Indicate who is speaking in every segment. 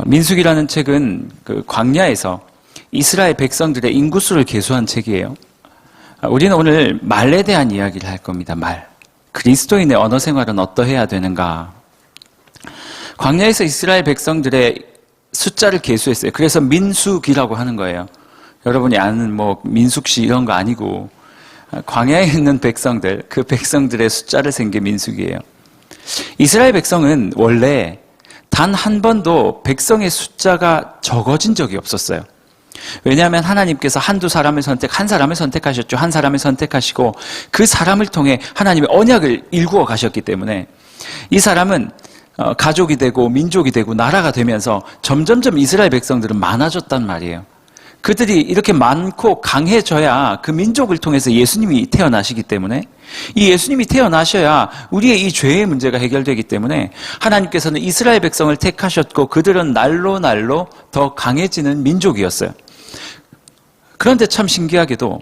Speaker 1: 민수기라는 책은 그 광야에서 이스라엘 백성들의 인구수를 계수한 책이에요. 우리는 오늘 말에 대한 이야기를 할 겁니다. 말. 그리스도인의 언어 생활은 어떠해야 되는가? 광야에서 이스라엘 백성들의 숫자를 계수했어요. 그래서 민수기라고 하는 거예요. 여러분이 아는 민숙시 이런 거 아니고 광야에 있는 백성들, 그 백성들의 숫자를 센 게 민수기예요. 이스라엘 백성은 원래 단 한 번도 백성의 숫자가 적어진 적이 없었어요. 왜냐하면 하나님께서 한 사람을 선택하셨죠. 한 사람을 선택하시고 그 사람을 통해 하나님의 언약을 일구어 가셨기 때문에 이 사람은 가족이 되고 민족이 되고 나라가 되면서 점점점 이스라엘 백성들은 많아졌단 말이에요. 그들이 이렇게 많고 강해져야 그 민족을 통해서 예수님이 태어나시기 때문에 이 예수님이 태어나셔야 우리의 이 죄의 문제가 해결되기 때문에 하나님께서는 이스라엘 백성을 택하셨고 그들은 날로 더 강해지는 민족이었어요. 그런데 참 신기하게도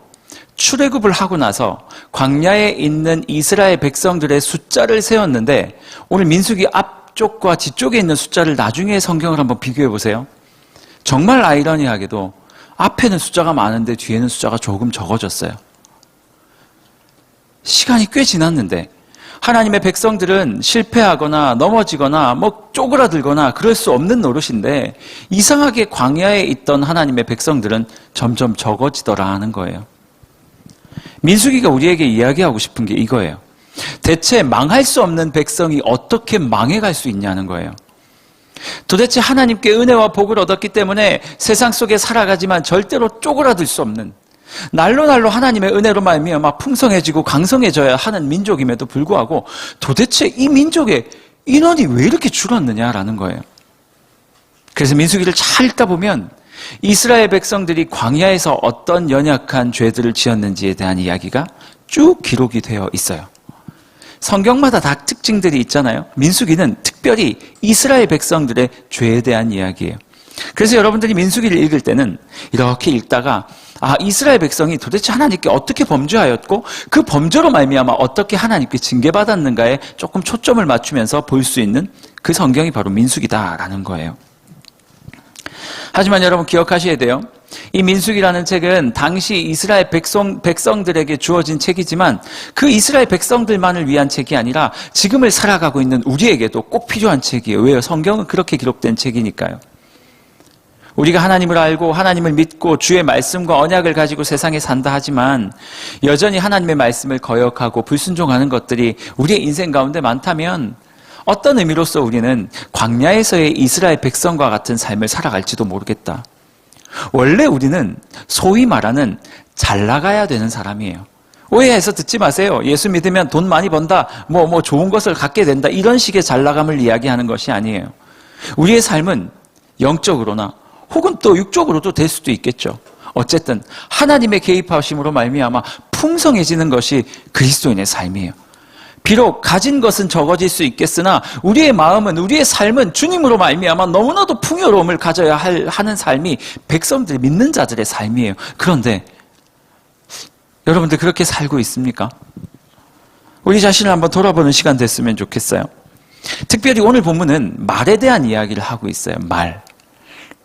Speaker 1: 출애굽을 하고 나서 광야에 있는 이스라엘 백성들의 숫자를 세웠는데 오늘 민수기 앞쪽과 뒤쪽에 있는 숫자를 나중에 성경을 한번 비교해 보세요. 정말 아이러니하게도 앞에는 숫자가 많은데 뒤에는 숫자가 조금 적어졌어요. 시간이 꽤 지났는데 하나님의 백성들은 실패하거나 넘어지거나 쪼그라들거나 그럴 수 없는 노릇인데 이상하게 광야에 있던 하나님의 백성들은 점점 적어지더라 하는 거예요. 민수기가 우리에게 이야기하고 싶은 게 이거예요. 대체 망할 수 없는 백성이 어떻게 망해갈 수 있냐는 거예요. 도대체 하나님께 은혜와 복을 얻었기 때문에 세상 속에 살아가지만 절대로 쪼그라들 수 없는 날로 하나님의 은혜로 말미암아 풍성해지고 강성해져야 하는 민족임에도 불구하고 도대체 이 민족의 인원이 왜 이렇게 줄었느냐라는 거예요. 그래서 민수기를 잘 읽다 보면 이스라엘 백성들이 광야에서 어떤 연약한 죄들을 지었는지에 대한 이야기가 쭉 기록이 되어 있어요. 성경마다 다 특징들이 있잖아요. 민수기는 특별히 이스라엘 백성들의 죄에 대한 이야기예요. 그래서 여러분들이 민수기를 읽을 때는 이렇게 읽다가 이스라엘 백성이 도대체 하나님께 어떻게 범죄하였고 그 범죄로 말미암아 어떻게 하나님께 징계받았는가에 조금 초점을 맞추면서 볼 수 있는 그 성경이 바로 민수기다라는 거예요. 하지만 여러분 기억하셔야 돼요. 이 민수기라는 책은 당시 이스라엘 백성들에게 주어진 책이지만 그 이스라엘 백성들만을 위한 책이 아니라 지금을 살아가고 있는 우리에게도 꼭 필요한 책이에요. 왜요? 성경은 그렇게 기록된 책이니까요. 우리가 하나님을 알고 하나님을 믿고 주의 말씀과 언약을 가지고 세상에 산다 하지만 여전히 하나님의 말씀을 거역하고 불순종하는 것들이 우리의 인생 가운데 많다면 어떤 의미로서 우리는 광야에서의 이스라엘 백성과 같은 삶을 살아갈지도 모르겠다. 원래 우리는 소위 말하는 잘 나가야 되는 사람이에요. 오해해서 듣지 마세요. 예수 믿으면 돈 많이 번다, 좋은 것을 갖게 된다, 이런 식의 잘 나감을 이야기하는 것이 아니에요. 우리의 삶은 영적으로나 혹은 또 육적으로도 될 수도 있겠죠. 어쨌든 하나님의 개입하심으로 말미암아 풍성해지는 것이 그리스도인의 삶이에요. 비록 가진 것은 적어질 수 있겠으나 우리의 마음은, 우리의 삶은 주님으로 말미암아 너무나도 풍요로움을 가져야 하는 삶이 백성들, 믿는 자들의 삶이에요. 그런데 여러분들 그렇게 살고 있습니까? 우리 자신을 한번 돌아보는 시간 됐으면 좋겠어요. 특별히 오늘 본문은 말에 대한 이야기를 하고 있어요. 말.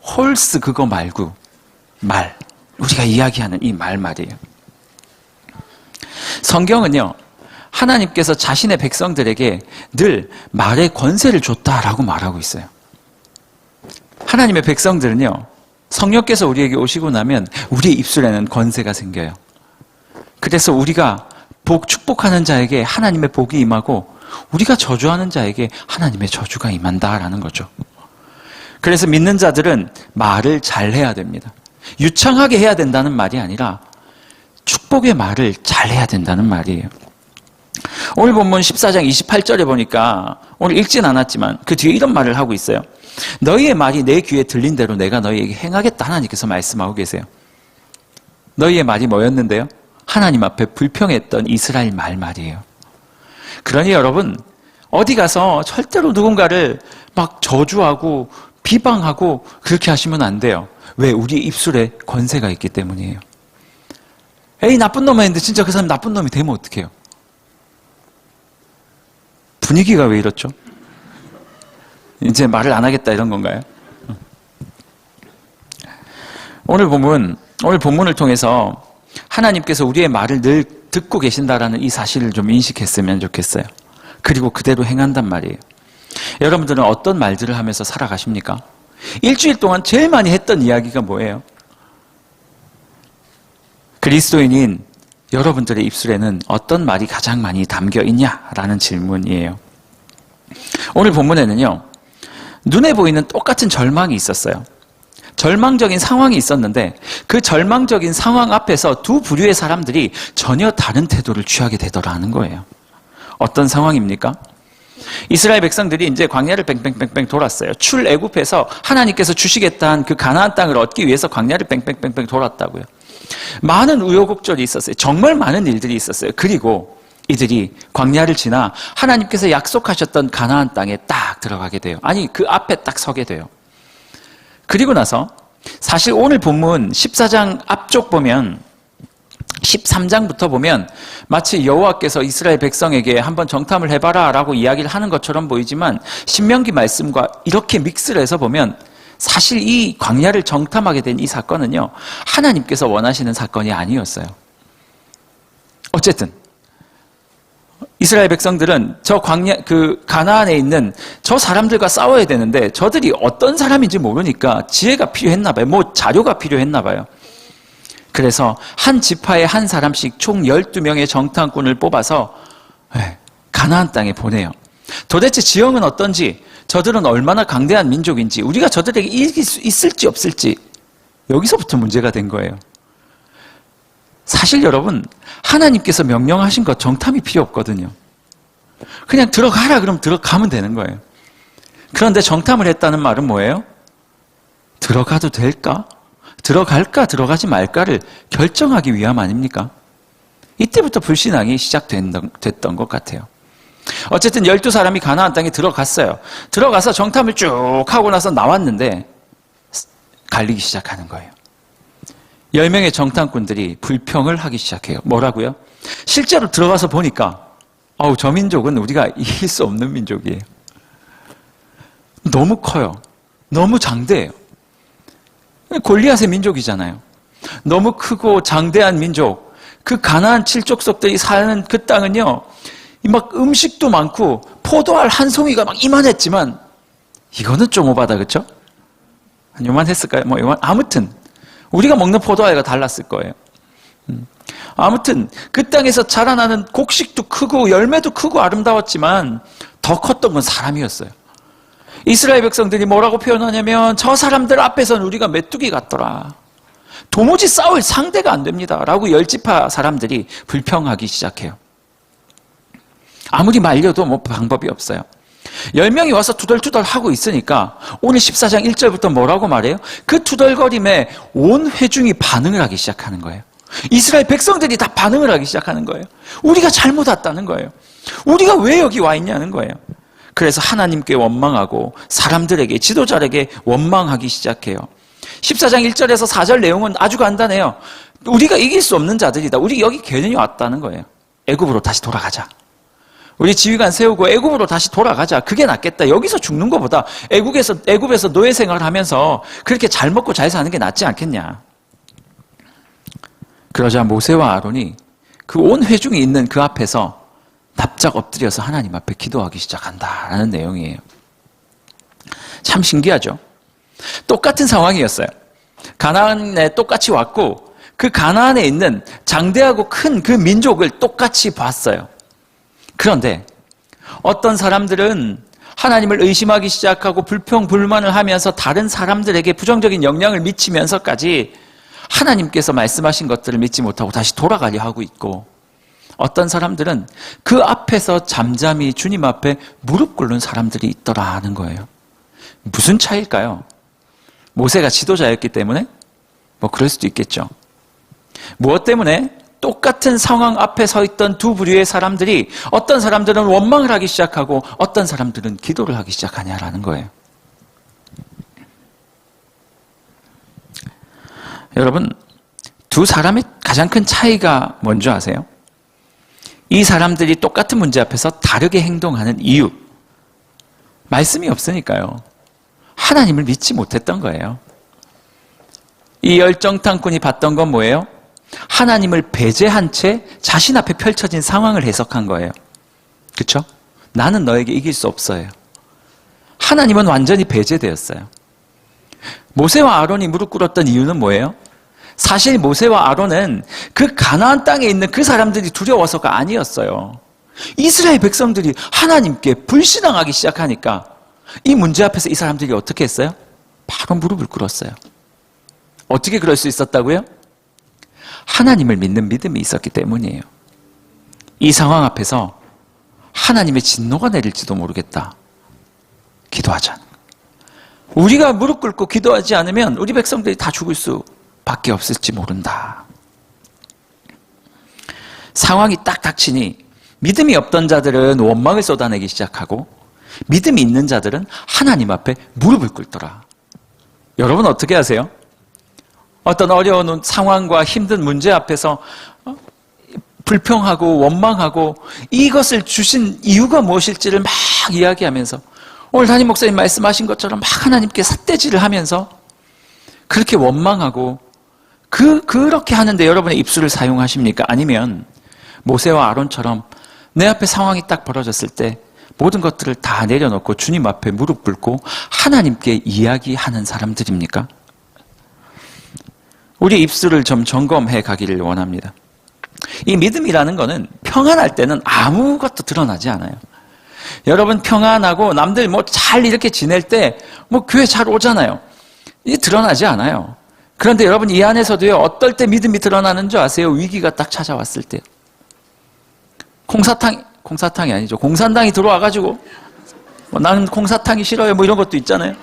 Speaker 1: 홀스 그거 말고 말. 우리가 이야기하는 이 말이에요. 성경은요, 하나님께서 자신의 백성들에게 늘 말의 권세를 줬다라고 말하고 있어요. 하나님의 백성들은요, 성령께서 우리에게 오시고 나면 우리의 입술에는 권세가 생겨요. 그래서 우리가 축복하는 자에게 하나님의 복이 임하고 우리가 저주하는 자에게 하나님의 저주가 임한다라는 거죠. 그래서 믿는 자들은 말을 잘해야 됩니다. 유창하게 해야 된다는 말이 아니라 축복의 말을 잘해야 된다는 말이에요. 오늘 본문 14장 28절에 보니까 오늘 읽진 않았지만 그 뒤에 이런 말을 하고 있어요. 너희의 말이 내 귀에 들린 대로 내가 너희에게 행하겠다, 하나님께서 말씀하고 계세요. 너희의 말이 뭐였는데요? 하나님 앞에 불평했던 이스라엘 말이에요. 그러니 여러분, 어디 가서 절대로 누군가를 막 저주하고 비방하고 그렇게 하시면 안 돼요. 왜? 우리 입술에 권세가 있기 때문이에요. 에이, 나쁜 놈 했는데 진짜 그 사람 나쁜 놈이 되면 어떡해요? 분위기가 왜 이렇죠? 이제 말을 안 하겠다 이런 건가요? 오늘 본문을 통해서 하나님께서 우리의 말을 늘 듣고 계신다라는 이 사실을 좀 인식했으면 좋겠어요. 그리고 그대로 행한단 말이에요. 여러분들은 어떤 말들을 하면서 살아가십니까? 일주일 동안 제일 많이 했던 이야기가 뭐예요? 그리스도인인 여러분들의 입술에는 어떤 말이 가장 많이 담겨 있냐라는 질문이에요. 오늘 본문에는요, 눈에 보이는 똑같은 절망이 있었어요. 절망적인 상황이 있었는데 그 절망적인 상황 앞에서 두 부류의 사람들이 전혀 다른 태도를 취하게 되더라는 거예요. 어떤 상황입니까? 이스라엘 백성들이 이제 광야를 뺑뺑뺑뺑 돌았어요. 출애굽해서 하나님께서 주시겠다 한 그 가나안 땅을 얻기 위해서 광야를 뺑뺑뺑뺑 돌았다고요. 많은 우여곡절이 있었어요. 정말 많은 일들이 있었어요. 그리고 이들이 광야를 지나 하나님께서 약속하셨던 가나안 땅에 딱 들어가게 돼요. 아니, 그 앞에 딱 서게 돼요. 그리고 나서 사실 오늘 본문 14장 앞쪽 보면 13장부터 보면 마치 여호와께서 이스라엘 백성에게 한번 정탐을 해봐라 라고 이야기를 하는 것처럼 보이지만 신명기 말씀과 이렇게 믹스를 해서 보면 사실 이 광야를 정탐하게 된 이 사건은요, 하나님께서 원하시는 사건이 아니었어요. 어쨌든 이스라엘 백성들은 저 광야, 가나안에 있는 저 사람들과 싸워야 되는데 저들이 어떤 사람인지 모르니까 지혜가 필요했나 봐요. 뭐 자료가 필요했나 봐요. 그래서 한 지파에 한 사람씩 총 12명의 정탐꾼을 뽑아서 가나안 땅에 보내요. 도대체 지형은 어떤지, 저들은 얼마나 강대한 민족인지, 우리가 저들에게 이길 수 있을지 없을지, 여기서부터 문제가 된 거예요. 사실 여러분, 하나님께서 명령하신 것 정탐이 필요 없거든요. 그냥 들어가라 그러면 들어가면 되는 거예요. 그런데 정탐을 했다는 말은 뭐예요? 들어가도 될까? 들어갈까 들어가지 말까를 결정하기 위함 아닙니까? 이때부터 불신앙이 시작됐던 것 같아요. 어쨌든 12사람이 가나안 땅에 들어갔어요. 들어가서 정탐을 쭉 하고 나서 나왔는데 갈리기 시작하는 거예요. 10명의 정탐꾼들이 불평을 하기 시작해요. 뭐라고요? 실제로 들어가서 보니까 저 민족은 우리가 이길 수 없는 민족이에요. 너무 커요. 너무 장대해요. 골리앗의 민족이잖아요. 너무 크고 장대한 민족. 그 가나안 칠족속들이 사는 그 땅은요, 막 음식도 많고 포도알 한 송이가 막 이만했지만 이거는 좀 오바다, 그렇죠? 요만했을까요? 아무튼 우리가 먹는 포도알과 달랐을 거예요. 아무튼 그 땅에서 자라나는 곡식도 크고 열매도 크고 아름다웠지만 더 컸던 건 사람이었어요. 이스라엘 백성들이 뭐라고 표현하냐면 저 사람들 앞에서는 우리가 메뚜기 같더라. 도무지 싸울 상대가 안 됩니다. 라고 10지파 사람들이 불평하기 시작해요. 아무리 말려도 뭐 방법이 없어요. 10명이 와서 투덜투덜 하고 있으니까 오늘 14장 1절부터 뭐라고 말해요? 그 투덜거림에 온 회중이 반응을 하기 시작하는 거예요. 이스라엘 백성들이 다 반응을 하기 시작하는 거예요. 우리가 잘못 왔다는 거예요. 우리가 왜 여기 와 있냐는 거예요. 그래서 하나님께 원망하고 사람들에게, 지도자에게 원망하기 시작해요. 14장 1절에서 4절 내용은 아주 간단해요. 우리가 이길 수 없는 자들이다. 우리 여기 괜히 왔다는 거예요. 애굽으로 다시 돌아가자. 우리 지휘관 세우고 애굽으로 다시 돌아가자. 그게 낫겠다. 여기서 죽는 것보다 애굽에서 노예 생활하면서 그렇게 잘 먹고 잘 사는 게 낫지 않겠냐. 그러자 모세와 아론이 그 온 회중이 있는 그 앞에서 납작 엎드려서 하나님 앞에 기도하기 시작한다라는 내용이에요. 참 신기하죠? 똑같은 상황이었어요. 가나안에 똑같이 왔고 그 가나안에 있는 장대하고 큰 그 민족을 똑같이 봤어요. 그런데 어떤 사람들은 하나님을 의심하기 시작하고 불평, 불만을 하면서 다른 사람들에게 부정적인 영향을 미치면서까지 하나님께서 말씀하신 것들을 믿지 못하고 다시 돌아가려 하고 있고, 어떤 사람들은 그 앞에서 잠잠히 주님 앞에 무릎 꿇는 사람들이 있더라 하는 거예요. 무슨 차이일까요? 모세가 지도자였기 때문에? 뭐 그럴 수도 있겠죠. 무엇 때문에? 똑같은 상황 앞에 서 있던 두 부류의 사람들이 어떤 사람들은 원망을 하기 시작하고 어떤 사람들은 기도를 하기 시작하냐라는 거예요. 여러분, 두 사람의 가장 큰 차이가 뭔지 아세요? 이 사람들이 똑같은 문제 앞에서 다르게 행동하는 이유. 말씀이 없으니까요. 하나님을 믿지 못했던 거예요. 이 열정탐꾼이 봤던 건 뭐예요? 하나님을 배제한 채 자신 앞에 펼쳐진 상황을 해석한 거예요. 그렇죠? 나는 너에게 이길 수 없어요. 하나님은 완전히 배제되었어요. 모세와 아론이 무릎 꿇었던 이유는 뭐예요? 사실 모세와 아론은 그 가나안 땅에 있는 그 사람들이 두려워서가 아니었어요. 이스라엘 백성들이 하나님께 불신앙하기 시작하니까 이 문제 앞에서 이 사람들이 어떻게 했어요? 바로 무릎을 꿇었어요. 어떻게 그럴 수 있었다고요? 하나님을 믿는 믿음이 있었기 때문이에요. 이 상황 앞에서 하나님의 진노가 내릴지도 모르겠다. 기도하자. 우리가 무릎 꿇고 기도하지 않으면 우리 백성들이 다 죽을 수밖에 없을지 모른다. 상황이 딱 닥치니 믿음이 없던 자들은 원망을 쏟아내기 시작하고 믿음이 있는 자들은 하나님 앞에 무릎을 꿇더라. 여러분 어떻게 하세요? 어떤 어려운 상황과 힘든 문제 앞에서 불평하고 원망하고 이것을 주신 이유가 무엇일지를 막 이야기하면서 오늘 담임 목사님 말씀하신 것처럼 막 하나님께 삿대질을 하면서 그렇게 원망하고 그렇게 하는데 여러분의 입술을 사용하십니까? 아니면 모세와 아론처럼 내 앞에 상황이 딱 벌어졌을 때 모든 것들을 다 내려놓고 주님 앞에 무릎 꿇고 하나님께 이야기하는 사람들입니까? 우리 입술을 좀 점검해 가기를 원합니다. 이 믿음이라는 거는 평안할 때는 아무것도 드러나지 않아요. 여러분 평안하고 남들 뭐 잘 이렇게 지낼 때 뭐 교회 잘 오잖아요. 이게 드러나지 않아요. 그런데 여러분 이 안에서도요, 어떨 때 믿음이 드러나는 줄 아세요? 위기가 딱 찾아왔을 때요. 콩사탕이 아니죠. 공산당이 들어와가지고 나는 콩사탕이 싫어요 뭐 이런 것도 있잖아요.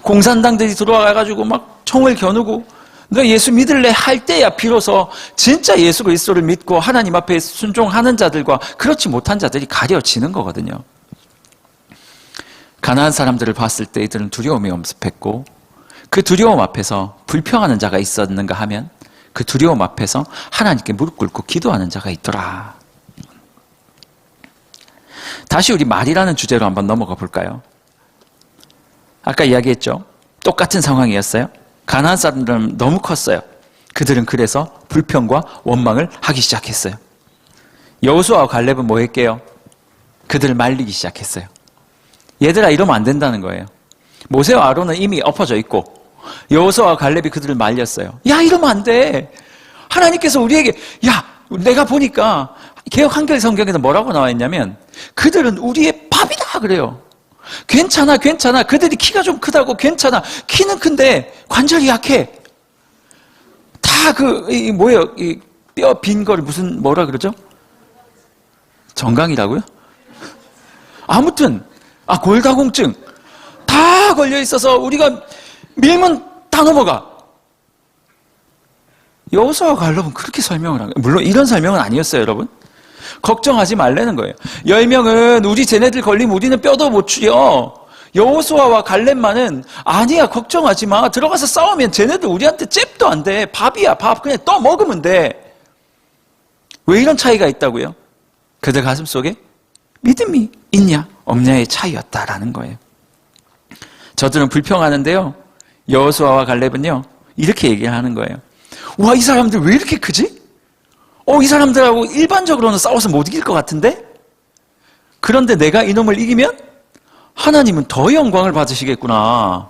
Speaker 1: 공산당들이 들어와가지고 막 총을 겨누고 너 예수 믿을래 할 때야 비로소 진짜 예수 그리스도를 믿고 하나님 앞에 순종하는 자들과 그렇지 못한 자들이 가려지는 거거든요. 가나안 사람들을 봤을 때 이들은 두려움이 엄습했고 그 두려움 앞에서 불평하는 자가 있었는가 하면 그 두려움 앞에서 하나님께 무릎 꿇고 기도하는 자가 있더라. 다시 우리 말이라는 주제로 한번 넘어가 볼까요? 아까 이야기했죠. 똑같은 상황이었어요. 가나안 사람들은 너무 컸어요. 그들은 그래서 불평과 원망을 하기 시작했어요. 여호수아와 갈렙은 뭐 했게요? 그들을 말리기 시작했어요. 얘들아 이러면 안 된다는 거예요. 모세와 아론은 이미 엎어져 있고 여호수아와 갈렙이 그들을 말렸어요. 야 이러면 안 돼. 하나님께서 우리에게 야 내가 보니까 개역 한글 성경에는 뭐라고 나와 있냐면 그들은 우리의 밥이다 그래요. 괜찮아 그들이 키가 좀 크다고 괜찮아. 키는 큰데 관절이 약해. 다 뭐예요? 뼈 빈 걸 뭐라 그러죠? 정강이라고요? 아무튼 골다공증 다 걸려 있어서 우리가 밀면 다 넘어가. 여호수아와 갈렙은 그렇게 설명을 한 거예요. 물론 이런 설명은 아니었어요, 여러분. 걱정하지 말라는 거예요. 10명은 우리 쟤네들 걸리면 우리는 뼈도 못 추려. 여호수아와 갈렙만은 아니야 걱정하지 마. 들어가서 싸우면 쟤네들 우리한테 잽도 안 돼. 밥이야 밥. 그냥 떠 먹으면 돼. 왜 이런 차이가 있다고요? 그들 가슴 속에 믿음이 있냐 없냐의 차이였다라는 거예요. 저들은 불평하는데요. 여호수아와 갈렙은요. 이렇게 얘기를 하는 거예요. 와, 이 사람들 왜 이렇게 크지? 이 사람들하고 일반적으로는 싸워서 못 이길 것 같은데? 그런데 내가 이놈을 이기면 하나님은 더 영광을 받으시겠구나.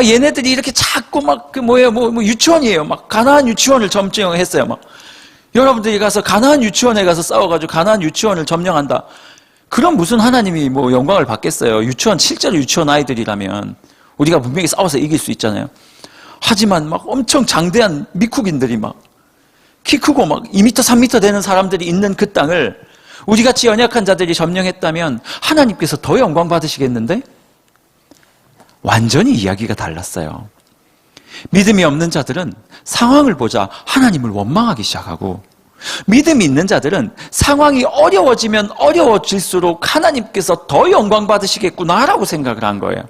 Speaker 1: 얘네들이 이렇게 자꾸 유치원이에요. 막 가나안 유치원을 점령했어요. 막 여러분들이 가서 가나안 유치원에 가서 싸워가지고 가나안 유치원을 점령한다. 그럼 무슨 하나님이 영광을 받겠어요? 실제로 유치원 아이들이라면 우리가 분명히 싸워서 이길 수 있잖아요. 하지만 막 엄청 장대한 미국인들이 막 키 크고 막 2m, 3m 되는 사람들이 있는 그 땅을 우리같이 연약한 자들이 점령했다면 하나님께서 더 영광 받으시겠는데? 완전히 이야기가 달랐어요. 믿음이 없는 자들은 상황을 보자 하나님을 원망하기 시작하고 믿음이 있는 자들은 상황이 어려워지면 어려워질수록 하나님께서 더 영광 받으시겠구나라고 생각을 한 거예요.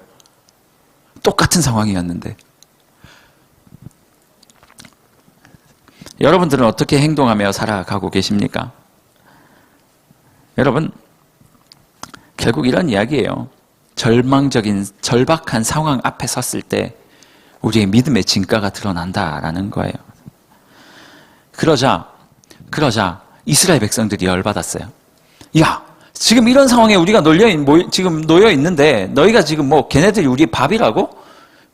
Speaker 1: 똑같은 상황이었는데. 여러분들은 어떻게 행동하며 살아가고 계십니까? 여러분, 결국 이런 이야기예요. 절박한 상황 앞에 섰을 때 우리의 믿음의 진가가 드러난다라는 거예요. 그러자 이스라엘 백성들이 열받았어요. 야, 지금 이런 상황에 우리가 지금 놓여 있는데 너희가 지금 뭐 걔네들이 우리 밥이라고?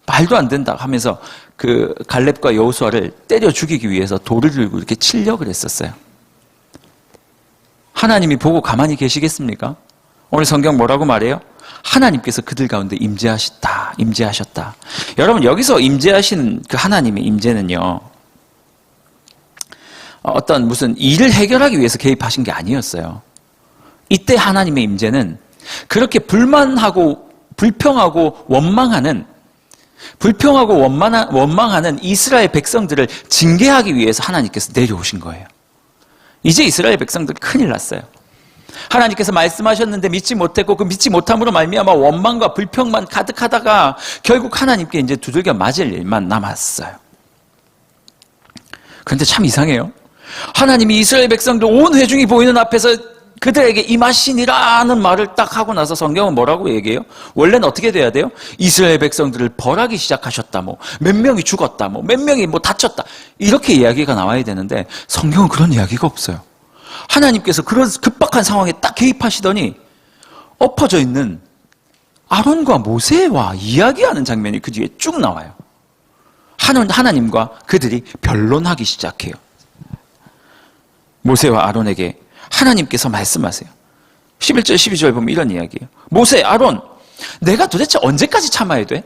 Speaker 1: 말도 안 된다 하면서 그 갈렙과 여호수아를 때려 죽이기 위해서 돌을 들고 이렇게 치려고 했었어요. 하나님이 보고 가만히 계시겠습니까? 오늘 성경 뭐라고 말해요? 하나님께서 그들 가운데 임재하셨다. 여러분, 여기서 임재하신 그 하나님의 임재는요, 어떤 무슨 일을 해결하기 위해서 개입하신 게 아니었어요. 이때 하나님의 임재는 그렇게 불만하고 불평하고 원망하는 이스라엘 백성들을 징계하기 위해서 하나님께서 내려오신 거예요. 이제 이스라엘 백성들 큰일 났어요. 하나님께서 말씀하셨는데 믿지 못했고 그 믿지 못함으로 말미암아 원망과 불평만 가득하다가 결국 하나님께 이제 두들겨 맞을 일만 남았어요. 그런데 참 이상해요. 하나님이 이스라엘 백성들 온 회중이 보이는 앞에서 그들에게 임하시니라는 말을 딱 하고 나서 성경은 뭐라고 얘기해요? 원래는 어떻게 돼야 돼요? 이스라엘 백성들을 벌하기 시작하셨다, 몇 명이 죽었다, 몇 명이 다쳤다, 이렇게 이야기가 나와야 되는데 성경은 그런 이야기가 없어요. 하나님께서 그런 급박한 상황에 딱 개입하시더니 엎어져 있는 아론과 모세와 이야기하는 장면이 그 뒤에 쭉 나와요. 하나님과 그들이 변론하기 시작해요. 모세와 아론에게 하나님께서 말씀하세요. 11절 12절 보면 이런 이야기예요. 모세, 아론, 내가 도대체 언제까지 참아야 돼?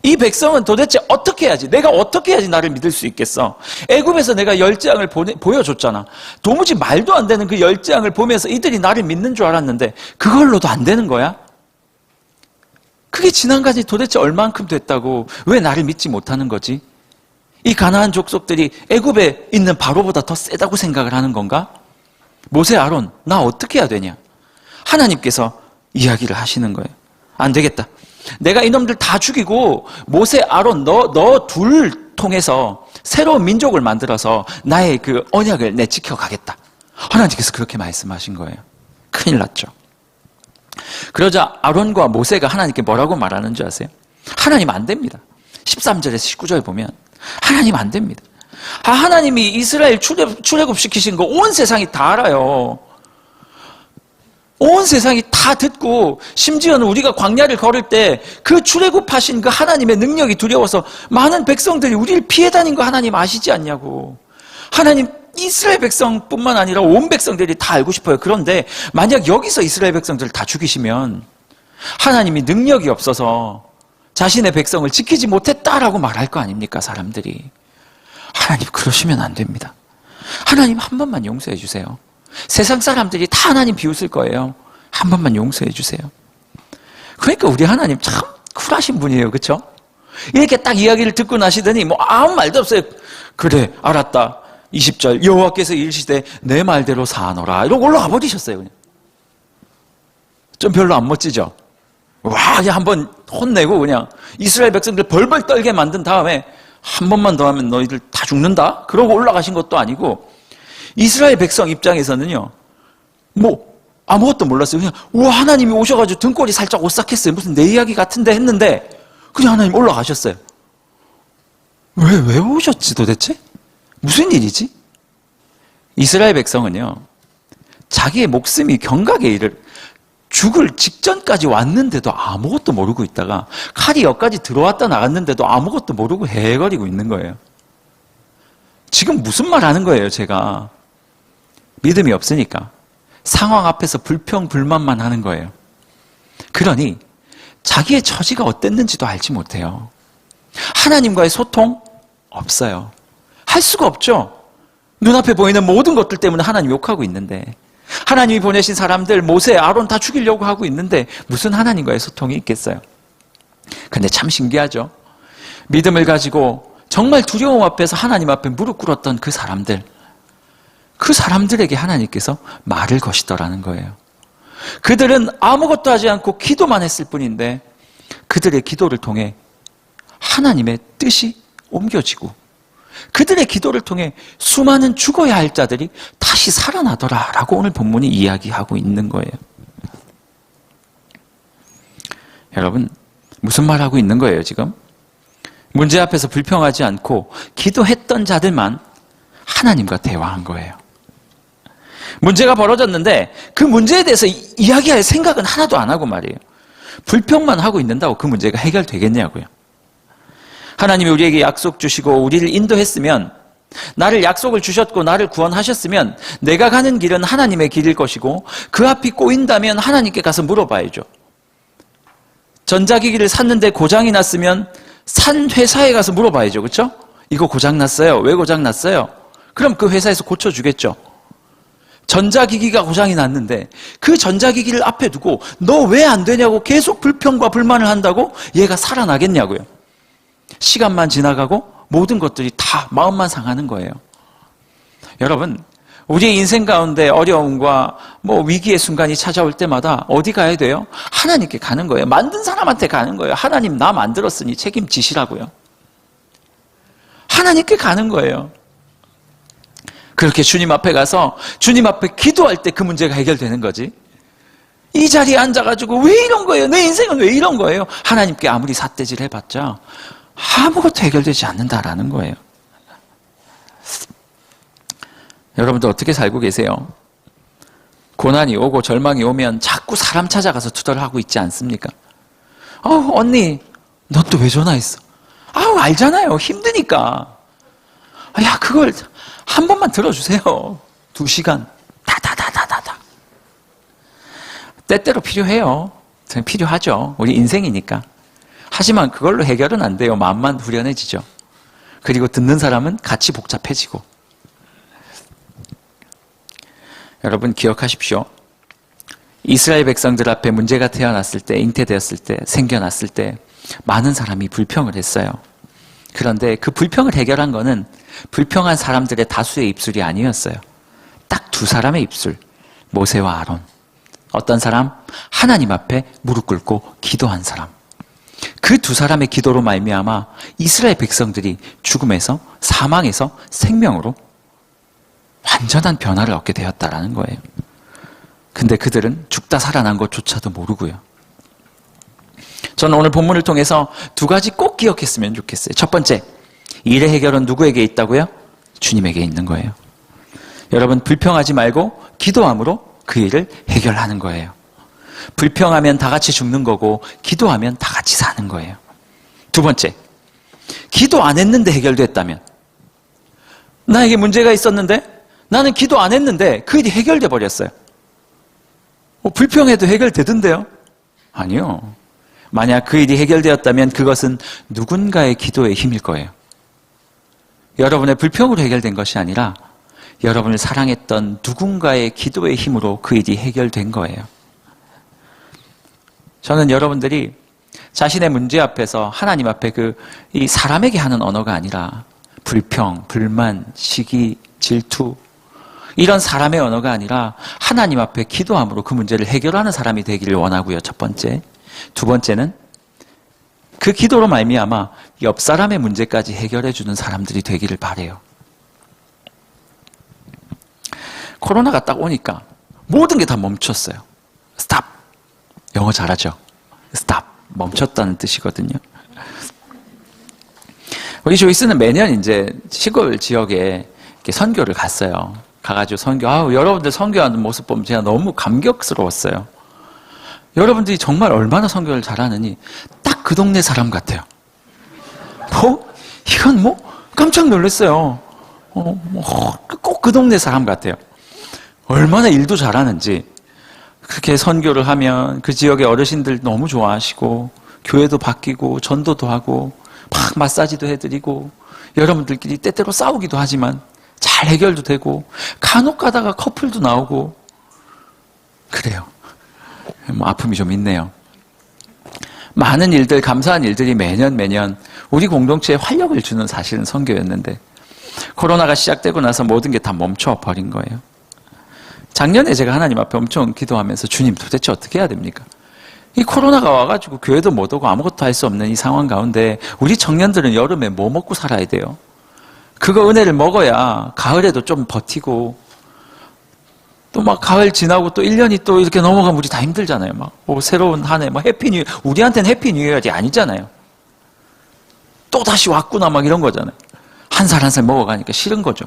Speaker 1: 이 백성은 도대체 어떻게 해야지? 내가 어떻게 해야지 나를 믿을 수 있겠어? 애굽에서 내가 10재앙을 보여줬잖아. 도무지 말도 안 되는 그 10재앙을 보면서 이들이 나를 믿는 줄 알았는데 그걸로도 안 되는 거야? 그게 지난까지 도대체 얼만큼 됐다고 왜 나를 믿지 못하는 거지? 이 가나안 족속들이 애굽에 있는 바로보다 더 세다고 생각을 하는 건가? 모세, 아론, 나 어떻게 해야 되냐? 하나님께서 이야기를 하시는 거예요. 안 되겠다. 내가 이놈들 다 죽이고 모세, 아론, 너 둘 통해서 새로운 민족을 만들어서 나의 그 언약을 내 지켜가겠다. 하나님께서 그렇게 말씀하신 거예요. 큰일 났죠. 그러자 아론과 모세가 하나님께 뭐라고 말하는 줄 아세요? 하나님 안 됩니다. 13절에서 19절 보면 하나님 안 됩니다. 하나님이 이스라엘 출애굽시키신 거 온 세상이 다 알아요. 온 세상이 다 듣고 심지어는 우리가 광야를 걸을 때 그 출애굽하신 그 하나님의 능력이 두려워서 많은 백성들이 우리를 피해 다닌 거 하나님 아시지 않냐고. 하나님 이스라엘 백성뿐만 아니라 온 백성들이 다 알고 싶어요. 그런데 만약 여기서 이스라엘 백성들을 다 죽이시면 하나님이 능력이 없어서 자신의 백성을 지키지 못했다라고 말할 거 아닙니까, 사람들이. 하나님 그러시면 안 됩니다. 하나님 한 번만 용서해 주세요. 세상 사람들이 다 하나님 비웃을 거예요. 한 번만 용서해 주세요. 그러니까 우리 하나님 참 쿨하신 분이에요. 그렇죠? 이렇게 딱 이야기를 듣고 나시더니 아무 말도 없어요. 그래, 알았다. 20절 여호와께서 이르시되 내 말대로 사하노라. 이러고 올라가 버리셨어요. 그냥. 좀 별로 안 멋지죠? 와, 그냥 한번 혼내고 그냥 이스라엘 백성들 벌벌 떨게 만든 다음에 한 번만 더 하면 너희들 다 죽는다? 그러고 올라가신 것도 아니고 이스라엘 백성 입장에서는요, 아무것도 몰랐어요. 그냥, 우와, 하나님이 오셔가지고 등골이 살짝 오싹했어요. 무슨 내 이야기 같은데 했는데, 그냥 하나님 올라가셨어요. 왜 오셨지 도대체? 무슨 일이지? 이스라엘 백성은요, 자기의 목숨이 경각에 이를 죽을 직전까지 왔는데도 아무것도 모르고 있다가 칼이 여기까지 들어왔다 나갔는데도 아무것도 모르고 헤헤거리고 있는 거예요. 지금 무슨 말 하는 거예요, 제가? 믿음이 없으니까 상황 앞에서 불평, 불만만 하는 거예요. 그러니 자기의 처지가 어땠는지도 알지 못해요. 하나님과의 소통? 없어요. 할 수가 없죠. 눈앞에 보이는 모든 것들 때문에 하나님 욕하고 있는데, 하나님이 보내신 사람들, 모세, 아론 다 죽이려고 하고 있는데 무슨 하나님과의 소통이 있겠어요? 근데 참 신기하죠. 믿음을 가지고 정말 두려움 앞에서 하나님 앞에 무릎 꿇었던 그 사람들에게 하나님께서 말을 거시더라는 거예요. 그들은 아무것도 하지 않고 기도만 했을 뿐인데 그들의 기도를 통해 하나님의 뜻이 옮겨지고 그들의 기도를 통해 수많은 죽어야 할 자들이 다시 살아나더라라고 오늘 본문이 이야기하고 있는 거예요. 여러분, 무슨 말하고 있는 거예요, 지금? 문제 앞에서 불평하지 않고 기도했던 자들만 하나님과 대화한 거예요. 문제가 벌어졌는데 그 문제에 대해서 이야기할 생각은 하나도 안 하고 말이에요. 불평만 하고 있는다고 그 문제가 해결되겠냐고요. 하나님이 우리에게 약속 주시고 우리를 인도했으면, 나를 약속을 주셨고 나를 구원하셨으면 내가 가는 길은 하나님의 길일 것이고 그 앞이 꼬인다면 하나님께 가서 물어봐야죠. 전자기기를 샀는데 고장이 났으면 산 회사에 가서 물어봐야죠. 그렇죠? 이거 고장 났어요. 왜 고장 났어요? 그럼 그 회사에서 고쳐주겠죠. 전자기기가 고장이 났는데 그 전자기기를 앞에 두고 너 왜 안 되냐고 계속 불평과 불만을 한다고 얘가 살아나겠냐고요. 시간만 지나가고 모든 것들이 다 마음만 상하는 거예요. 여러분, 우리의 인생 가운데 어려움과 위기의 순간이 찾아올 때마다 어디 가야 돼요? 하나님께 가는 거예요. 만든 사람한테 가는 거예요. 하나님, 나 만들었으니 책임지시라고요. 하나님께 가는 거예요. 그렇게 주님 앞에 가서 주님 앞에 기도할 때 그 문제가 해결되는 거지. 이 자리에 앉아가지고 왜 이런 거예요? 내 인생은 왜 이런 거예요? 하나님께 아무리 삿대질 해봤자 아무것도 해결되지 않는다라는 거예요. 여러분들 어떻게 살고 계세요? 고난이 오고 절망이 오면 자꾸 사람 찾아가서 투덜 하고 있지 않습니까? 언니, 너 또 왜 전화했어? 알잖아요. 힘드니까. 야, 그걸 한 번만 들어주세요. 2시간. 다다다다다다. 때때로 필요해요. 필요하죠. 우리 인생이니까. 하지만 그걸로 해결은 안 돼요. 마음만 후련해지죠. 그리고 듣는 사람은 같이 복잡해지고. 여러분 기억하십시오. 이스라엘 백성들 앞에 문제가 태어났을 때, 잉태되었을 때, 생겨났을 때 많은 사람이 불평을 했어요. 그런데 그 불평을 해결한 거는 불평한 사람들의 다수의 입술이 아니었어요. 딱 2사람의 입술, 모세와 아론. 어떤 사람? 하나님 앞에 무릎 꿇고 기도한 사람. 그 2사람의 기도로 말미암아 이스라엘 백성들이 죽음에서, 사망에서 생명으로 완전한 변화를 얻게 되었다라는 거예요. 근데 그들은 죽다 살아난 것조차도 모르고요. 저는 오늘 본문을 통해서 2가지 꼭 기억했으면 좋겠어요. 첫 번째, 일의 해결은 누구에게 있다고요? 주님에게 있는 거예요. 여러분, 불평하지 말고 기도함으로 그 일을 해결하는 거예요. 불평하면 다 같이 죽는 거고 기도하면 다 같이 사는 거예요. 2번째, 기도 안 했는데 해결됐다면, 나에게 문제가 있었는데 나는 기도 안 했는데 그 일이 해결돼 버렸어요. 불평해도 해결되던데요? 아니요. 만약 그 일이 해결되었다면 그것은 누군가의 기도의 힘일 거예요. 여러분의 불평으로 해결된 것이 아니라 여러분을 사랑했던 누군가의 기도의 힘으로 그 일이 해결된 거예요. 저는 여러분들이 자신의 문제 앞에서 하나님 앞에 이 사람에게 하는 언어가 아니라 불평, 불만, 시기, 질투, 이런 사람의 언어가 아니라 하나님 앞에 기도함으로 그 문제를 해결하는 사람이 되기를 원하고요. 첫 번째. 2번째는 그 기도로 말미암아 옆 사람의 문제까지 해결해 주는 사람들이 되기를 바라요. 코로나가 딱 오니까 모든 게 다 멈췄어요. 스탑. 영어 잘하죠? 스탑. 멈췄다는 뜻이거든요. 우리 조이스는 매년 이제 시골 지역에 이렇게 선교를 갔어요. 가가지고 여러분들 선교하는 모습 보면 제가 너무 감격스러웠어요. 여러분들이 정말 얼마나 선교를 잘하느니 딱 그 동네 사람 같아요. 이건 깜짝 놀랐어요. 꼭 그 동네 사람 같아요. 얼마나 일도 잘하는지. 그렇게 선교를 하면 그 지역의 어르신들 너무 좋아하시고 교회도 바뀌고 전도도 하고 막 마사지도 해드리고 여러분들끼리 때때로 싸우기도 하지만 잘 해결도 되고 간혹 가다가 커플도 나오고 그래요. 아픔이 좀 있네요. 많은 일들, 감사한 일들이 매년 우리 공동체에 활력을 주는 사실은 선교였는데 코로나가 시작되고 나서 모든 게 다 멈춰버린 거예요. 작년에 제가 하나님 앞에 엄청 기도하면서 주님 도대체 어떻게 해야 됩니까? 이 코로나가 와가지고 교회도 못 오고 아무것도 할 수 없는 이 상황 가운데 우리 청년들은 여름에 뭐 먹고 살아야 돼요? 그거 은혜를 먹어야 가을에도 좀 버티고 또 가을 지나고 또 1년이 또 이렇게 넘어가면 우리 다 힘들잖아요. 새로운 한 해, 해피 뉴 이어. 우리한테는 해피 뉴 이어이 아니잖아요. 또 다시 왔구나 막 이런 거잖아요. 한 살 한 살 먹어가니까 싫은 거죠.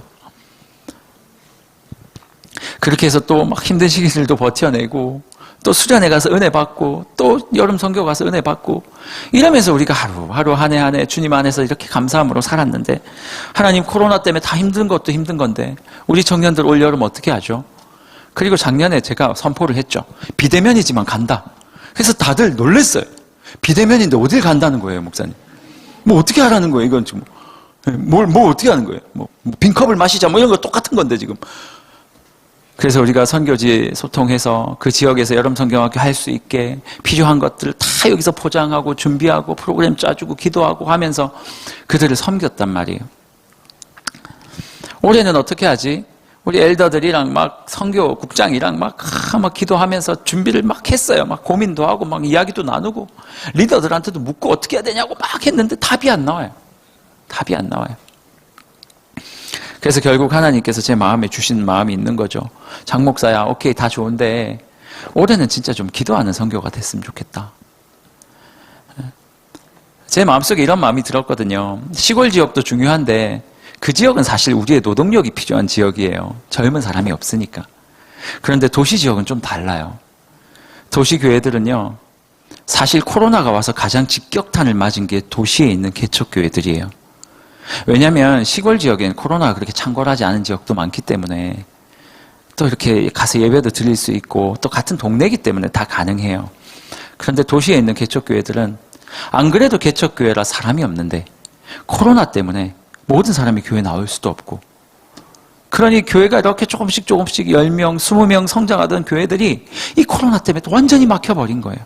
Speaker 1: 그렇게 해서 또 막 힘든 시기들도 버텨내고 또 수련회 가서 은혜 받고 또 여름 선교 가서 은혜 받고 이러면서 우리가 하루 한 해 한 해 주님 안에서 이렇게 감사함으로 살았는데 하나님 코로나 때문에 다 힘든 것도 힘든 건데 우리 청년들 올 여름 어떻게 하죠? 그리고 작년에 제가 선포를 했죠. 비대면이지만 간다. 그래서 다들 놀랬어요. 비대면인데 어딜 간다는 거예요, 목사님. 뭐 어떻게 하라는 거예요, 이건 지금. 뭘 어떻게 하는 거예요? 뭐 빈컵을 마시자 뭐 이런 거 똑같은 건데 지금. 그래서 우리가 선교지에 소통해서 그 지역에서 여름 성경학교 할 수 있게 필요한 것들을 다 여기서 포장하고 준비하고 프로그램 짜주고 기도하고 하면서 그들을 섬겼단 말이에요. 올해는 어떻게 하지? 우리 엘더들이랑 막 선교국장이랑 막 기도하면서 준비를 막 했어요. 막 고민도 하고 막 이야기도 나누고 리더들한테도 묻고 어떻게 해야 되냐고 막 했는데 답이 안 나와요. 답이 안 나와요. 그래서 결국 하나님께서 제 마음에 주신 마음이 있는 거죠. 장 목사야, 오케이, 다 좋은데 올해는 진짜 좀 기도하는 선교가 됐으면 좋겠다. 제 마음속에 이런 마음이 들었거든요. 시골 지역도 중요한데 그 지역은 사실 우리의 노동력이 필요한 지역이에요. 젊은 사람이 없으니까. 그런데 도시 지역은 좀 달라요. 도시 교회들은요, 사실 코로나가 와서 가장 직격탄을 맞은 게 도시에 있는 개척교회들이에요. 왜냐하면 시골 지역엔 코로나가 그렇게 창궐하지 않은 지역도 많기 때문에 또 이렇게 가서 예배도 드릴 수 있고 또 같은 동네이기 때문에 다 가능해요. 그런데 도시에 있는 개척교회들은 안 그래도 개척교회라 사람이 없는데 코로나 때문에 모든 사람이 교회 나올 수도 없고 그러니 교회가 이렇게 조금씩 10명, 20명 성장하던 교회들이 이 코로나 때문에 완전히 막혀버린 거예요.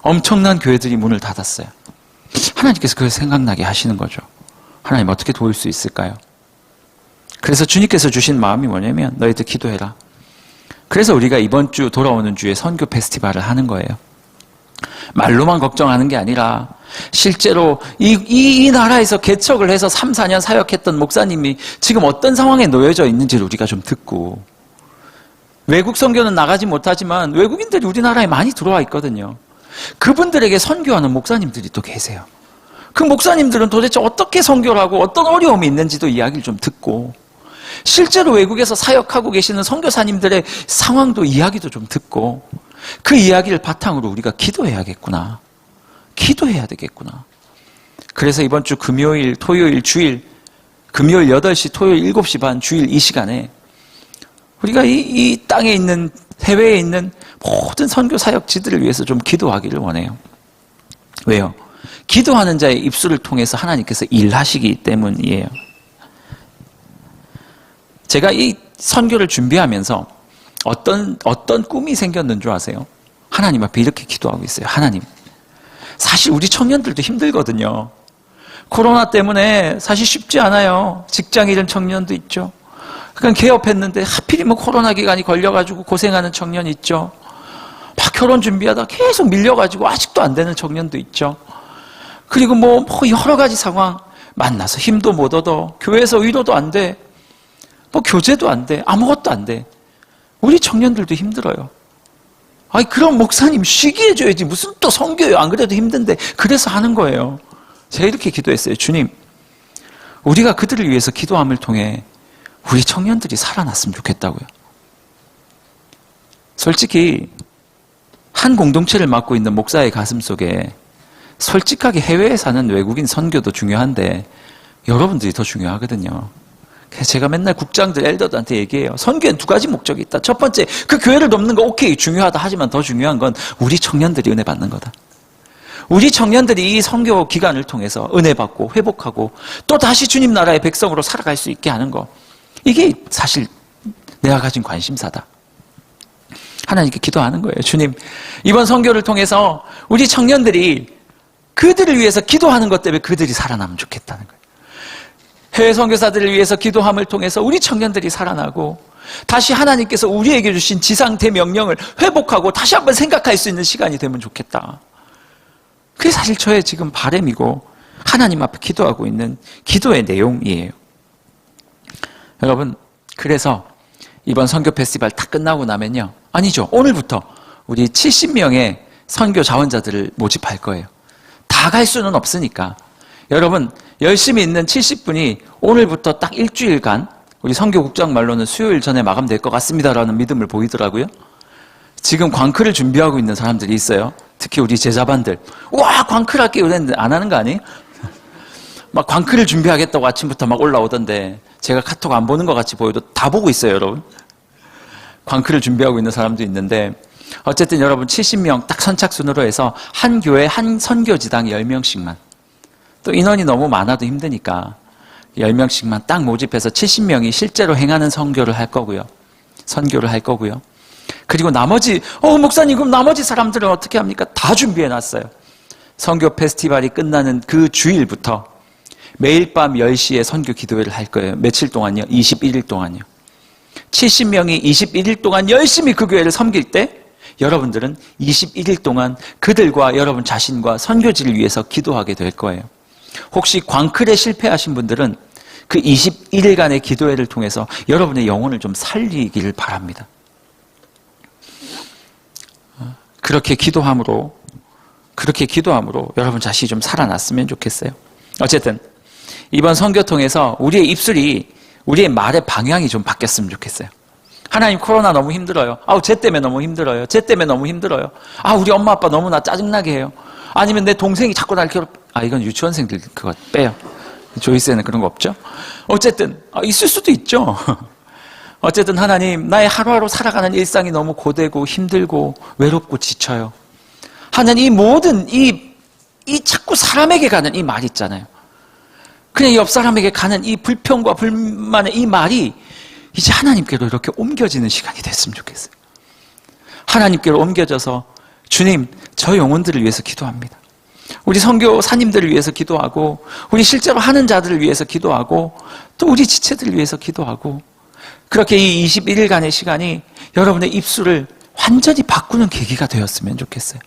Speaker 1: 엄청난 교회들이 문을 닫았어요. 하나님께서 그걸 생각나게 하시는 거죠. 하나님 어떻게 도울 수 있을까요? 그래서 주님께서 주신 마음이 뭐냐면 너희들 기도해라. 그래서 우리가 이번 주 돌아오는 주에 선교 페스티벌을 하는 거예요. 말로만 걱정하는 게 아니라 실제로 이 나라에서 개척을 해서 3, 4년 사역했던 목사님이 지금 어떤 상황에 놓여져 있는지를 우리가 좀 듣고 외국 선교는 나가지 못하지만 외국인들이 우리나라에 많이 들어와 있거든요. 그분들에게 선교하는 목사님들이 또 계세요. 그 목사님들은 도대체 어떻게 선교를 하고 어떤 어려움이 있는지도 이야기를 좀 듣고 실제로 외국에서 사역하고 계시는 선교사님들의 상황도 이야기도 좀 듣고 그 이야기를 바탕으로 우리가 기도해야겠구나. 기도해야 되겠구나. 그래서 이번 주 금요일, 토요일, 주일 금요일 8시, 토요일 7시 반, 주일 이 시간에 우리가 이 땅에 있는 해외에 있는 모든 선교 사역지들을 위해서 좀 기도하기를 원해요. 왜요? 기도하는 자의 입술을 통해서 하나님께서 일하시기 때문이에요. 제가 이 선교를 준비하면서 어떤 꿈이 생겼는 줄 아세요? 하나님 앞에 이렇게 기도하고 있어요. 하나님, 사실 우리 청년들도 힘들거든요. 코로나 때문에 사실 쉽지 않아요. 직장 잃은 청년도 있죠. 그러니까 개업했는데 하필이면 코로나 기간이 걸려가지고 고생하는 청년 있죠. 막 결혼 준비하다 계속 밀려가지고 아직도 안 되는 청년도 있죠. 그리고 뭐 여러 가지 상황, 만나서 힘도 못 얻어, 교회에서 위로도 안 돼, 뭐 교제도 안 돼, 아무것도 안 돼. 우리 청년들도 힘들어요. 아니 그럼 목사님 쉬게 해줘야지 무슨 또 선교예요. 안 그래도 힘든데. 그래서 하는 거예요. 제가 이렇게 기도했어요. 주님, 우리가 그들을 위해서 기도함을 통해 우리 청년들이 살아났으면 좋겠다고요. 솔직히 한 공동체를 맡고 있는 목사의 가슴 속에 솔직하게 해외에 사는 외국인 선교도 중요한데 여러분들이 더 중요하거든요. 그래서 제가 맨날 국장들, 엘더들한테 얘기해요. 선교엔 2가지 목적이 있다. 첫 번째, 그 교회를 돕는 거 오케이, 중요하다. 하지만 더 중요한 건 우리 청년들이 은혜 받는 거다. 우리 청년들이 이 선교 기간을 통해서 은혜 받고 회복하고 또 다시 주님 나라의 백성으로 살아갈 수 있게 하는 거. 이게 사실 내가 가진 관심사다. 하나님께 기도하는 거예요. 주님, 이번 선교를 통해서 우리 청년들이 그들을 위해서 기도하는 것 때문에 그들이 살아나면 좋겠다는 거예요. 해외 선교사들을 위해서 기도함을 통해서 우리 청년들이 살아나고 다시 하나님께서 우리에게 주신 지상 대명령을 회복하고 다시 한번 생각할 수 있는 시간이 되면 좋겠다. 그게 사실 저의 지금 바람이고 하나님 앞에 기도하고 있는 기도의 내용이에요. 여러분, 그래서 이번 선교 페스티벌 다 끝나고 나면요, 아니죠, 오늘부터 우리 70명의 선교 자원자들을 모집할 거예요. 다 갈 수는 없으니까 여러분, 열심히 있는 70분이 오늘부터 딱 일주일간 우리 선교국장 말로는 수요일 전에 마감될 것 같습니다라는 믿음을 보이더라고요. 지금 광클을 준비하고 있는 사람들이 있어요. 특히 우리 제자반들. 와, 광클 할게요. 이랬는데 안 하는 거 아니에요? 막 광클을 준비하겠다고 아침부터 막 올라오던데 제가 카톡 안 보는 것 같이 보여도 다 보고 있어요, 여러분. 광클을 준비하고 있는 사람도 있는데 어쨌든 여러분 70명 딱 선착순으로 해서 한 교회 한 선교지당 10명씩만. 또 인원이 너무 많아도 힘드니까 10명씩만 딱 모집해서 70명이 실제로 행하는 선교를 할 거고요. 선교를 할 거고요. 그리고 나머지 목사님 그럼 나머지 사람들은 어떻게 합니까? 다 준비해 놨어요. 선교 페스티벌이 끝나는 그 주일부터 매일 밤 10시에 선교 기도회를 할 거예요. 며칠 동안요? 21일 동안요. 70명이 21일 동안 열심히 그 교회를 섬길 때 여러분들은 21일 동안 그들과 여러분 자신과 선교지를 위해서 기도하게 될 거예요. 혹시 광클에 실패하신 분들은 그 21일간의 기도회를 통해서 여러분의 영혼을 좀 살리기를 바랍니다. 그렇게 기도함으로 여러분 자신이 좀 살아났으면 좋겠어요. 어쨌든 이번 선교 통해서 우리의 입술이 우리의 말의 방향이 좀 바뀌었으면 좋겠어요. 하나님 코로나 너무 힘들어요. 쟤 때문에 너무 힘들어요. 쟤 때문에 너무 힘들어요. 우리 엄마 아빠 너무 나 짜증나게 해요. 아니면 내 동생이 자꾸 날 이건 유치원생들 그거 빼요. 조이스에는 그런 거 없죠? 어쨌든 있을 수도 있죠. 어쨌든 하나님 나의 하루하루 살아가는 일상이 너무 고되고 힘들고 외롭고 지쳐요. 하나님 이 모든 이 자꾸 사람에게 가는 이 말 있잖아요. 그냥 옆 사람에게 가는 이 불평과 불만의 이 말이 이제 하나님께로 이렇게 옮겨지는 시간이 됐으면 좋겠어요. 하나님께로 옮겨져서 주님 저 영혼들을 위해서 기도합니다. 우리 선교사님들을 위해서 기도하고 우리 실제로 하는 자들을 위해서 기도하고 또 우리 지체들을 위해서 기도하고 그렇게 이 21일간의 시간이 여러분의 입술을 완전히 바꾸는 계기가 되었으면 좋겠어요.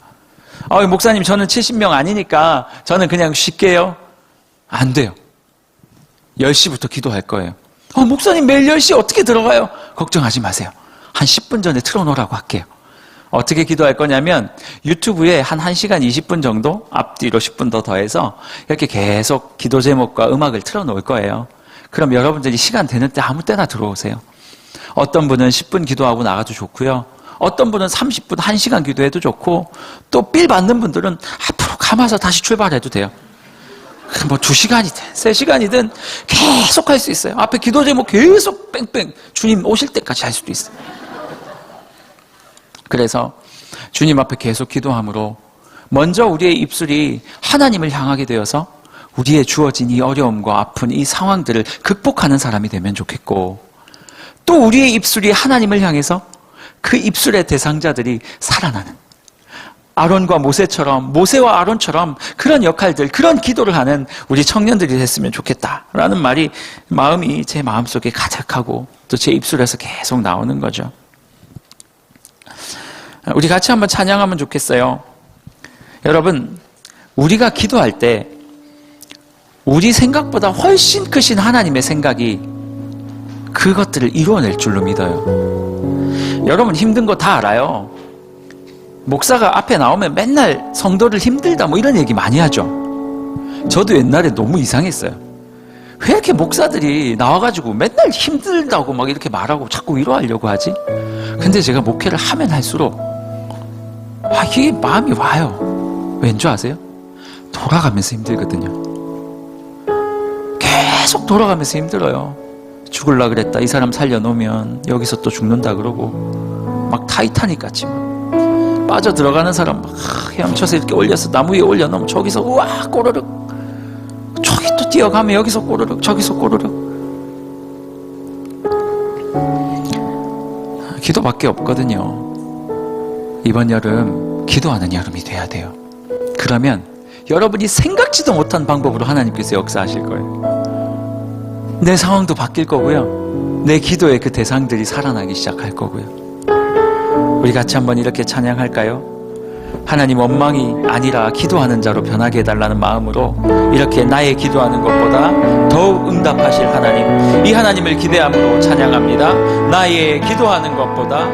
Speaker 1: 목사님 저는 70명 아니니까 저는 그냥 쉴게요. 안 돼요. 10시부터 기도할 거예요. 목사님 매일 10시 어떻게 들어가요? 걱정하지 마세요. 한 10분 전에 틀어놓으라고 할게요. 어떻게 기도할 거냐면 유튜브에 한 1시간 20분 정도 앞뒤로 10분 더 더해서 이렇게 계속 기도 제목과 음악을 틀어놓을 거예요. 그럼 여러분들이 시간 되는 때 아무 때나 들어오세요. 어떤 분은 10분 기도하고 나가도 좋고요. 어떤 분은 30분, 1시간 기도해도 좋고 또 삘 받는 분들은 앞으로 감아서 다시 출발해도 돼요. 2시간이든 3시간이든 계속 할 수 있어요. 앞에 기도 제목 계속 뺑뺑 주님 오실 때까지 할 수도 있어요. 그래서 주님 앞에 계속 기도함으로 먼저 우리의 입술이 하나님을 향하게 되어서 우리의 주어진 이 어려움과 아픈 이 상황들을 극복하는 사람이 되면 좋겠고 또 우리의 입술이 하나님을 향해서 그 입술의 대상자들이 살아나는 아론과 모세처럼 모세와 아론처럼 그런 역할들 그런 기도를 하는 우리 청년들이 됐으면 좋겠다라는 마음이 제 마음속에 가득하고 또 제 입술에서 계속 나오는 거죠. 우리 같이 한번 찬양하면 좋겠어요. 여러분 우리가 기도할 때 우리 생각보다 훨씬 크신 하나님의 생각이 그것들을 이루어낼 줄로 믿어요. 여러분 힘든 거 다 알아요. 목사가 앞에 나오면 맨날 성도를 힘들다 이런 얘기 많이 하죠. 저도 옛날에 너무 이상했어요. 왜 이렇게 목사들이 나와가지고 맨날 힘들다고 막 이렇게 말하고 자꾸 위로하려고 하지? 근데 제가 목회를 하면 할수록 이게 마음이 와요. 왠 줄 아세요? 돌아가면서 힘들거든요. 계속 돌아가면서 힘들어요. 죽을라 그랬다. 이 사람 살려놓으면 여기서 또 죽는다 그러고 막 타이타닉 같이 빠져 들어가는 사람 막 헤엄쳐서 이렇게 올려서 나무 위에 올려놓으면 저기서 우와 꼬르륵 저기 또 뛰어가면 여기서 꼬르륵 저기서 꼬르륵 기도밖에 없거든요. 이번 여름 기도하는 여름이 돼야 돼요. 그러면 여러분이 생각지도 못한 방법으로 하나님께서 역사하실 거예요. 내 상황도 바뀔 거고요. 내 기도의 그 대상들이 살아나기 시작할 거고요. 우리 같이 한번 이렇게 찬양할까요? 하나님 원망이 아니라 기도하는 자로 변하게 해달라는 마음으로 이렇게 나의 기도하는 것보다 더욱 응답하실 하나님 이 하나님을 기대함으로 찬양합니다. 나의 기도하는 것보다